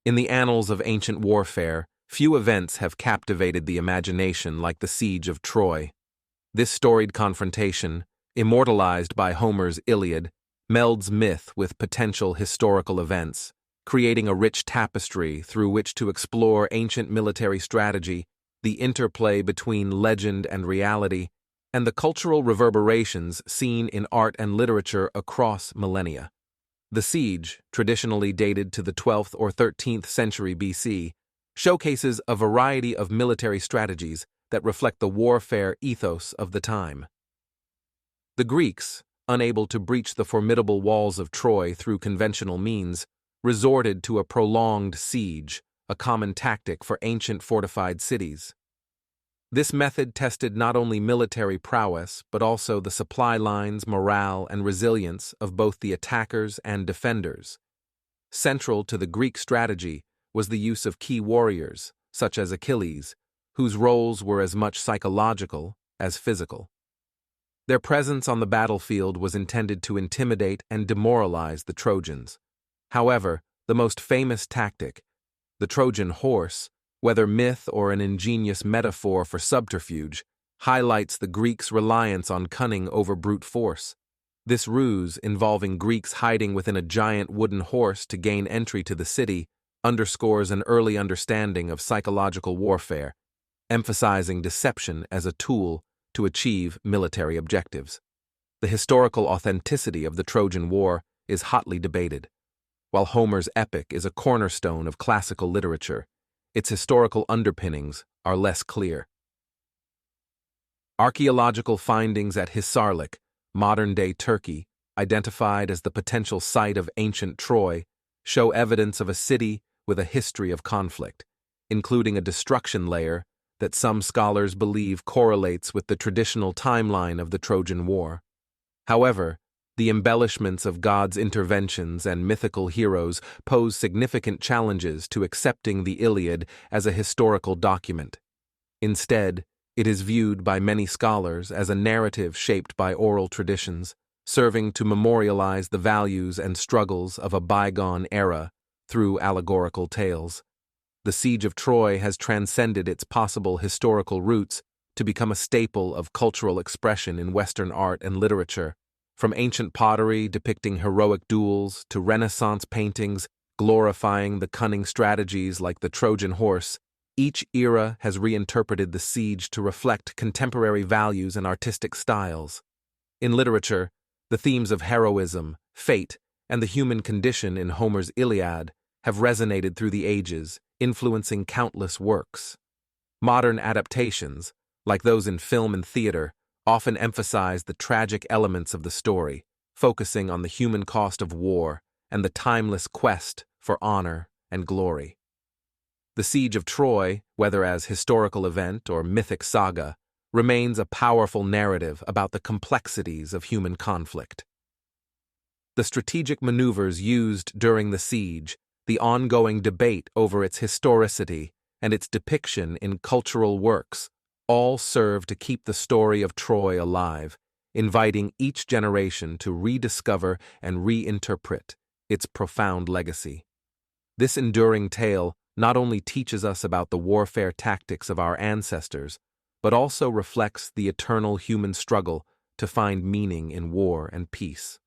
In the annals of ancient warfare, few events have captivated the imagination like the siege of Troy. This storied confrontation, immortalized by Homer's Iliad, melds myth with potential historical events, creating a rich tapestry through which to explore ancient military strategy, the interplay between legend and reality, and the cultural reverberations seen in art and literature across millennia. The siege, traditionally dated to the 12th or 13th century BC, showcases a variety of military strategies that reflect the warfare ethos of the time. The Greeks, unable to breach the formidable walls of Troy through conventional means, resorted to a prolonged siege, a common tactic for ancient fortified cities. This method tested not only military prowess but also the supply lines, morale, and resilience of both the attackers and defenders. Central to the Greek strategy was the use of key warriors, such as Achilles, whose roles were as much psychological as physical. Their presence on the battlefield was intended to intimidate and demoralize the Trojans. However, the most famous tactic, the Trojan Horse, whether myth or an ingenious metaphor for subterfuge, highlights the Greeks' reliance on cunning over brute force. This ruse, involving Greeks hiding within a giant wooden horse to gain entry to the city, underscores an early understanding of psychological warfare, emphasizing deception as a tool to achieve military objectives. The historical authenticity of the Trojan War is hotly debated. While Homer's epic is a cornerstone of classical literature, its historical underpinnings are less clear. Archaeological findings at Hisarlik, modern-day Turkey, identified as the potential site of ancient Troy, show evidence of a city with a history of conflict, including a destruction layer that some scholars believe correlates with the traditional timeline of the Trojan War. However, the embellishments of God's interventions and mythical heroes pose significant challenges to accepting the Iliad as a historical document. Instead, it is viewed by many scholars as a narrative shaped by oral traditions, serving to memorialize the values and struggles of a bygone era through allegorical tales. The Siege of Troy has transcended its possible historical roots to become a staple of cultural expression in Western art and literature. From ancient pottery depicting heroic duels to Renaissance paintings glorifying the cunning strategies like the Trojan Horse, each era has reinterpreted the siege to reflect contemporary values and artistic styles. In literature, the themes of heroism, fate, and the human condition in Homer's Iliad have resonated through the ages, influencing countless works. Modern adaptations, like those in film and theater, often emphasize the tragic elements of the story, focusing on the human cost of war and the timeless quest for honor and glory. The Siege of Troy, whether as historical event or mythic saga, remains a powerful narrative about the complexities of human conflict. The strategic maneuvers used during the siege, the ongoing debate over its historicity, and its depiction in cultural works all serve to keep the story of Troy alive, inviting each generation to rediscover and reinterpret its profound legacy. This enduring tale not only teaches us about the warfare tactics of our ancestors, but also reflects the eternal human struggle to find meaning in war and peace.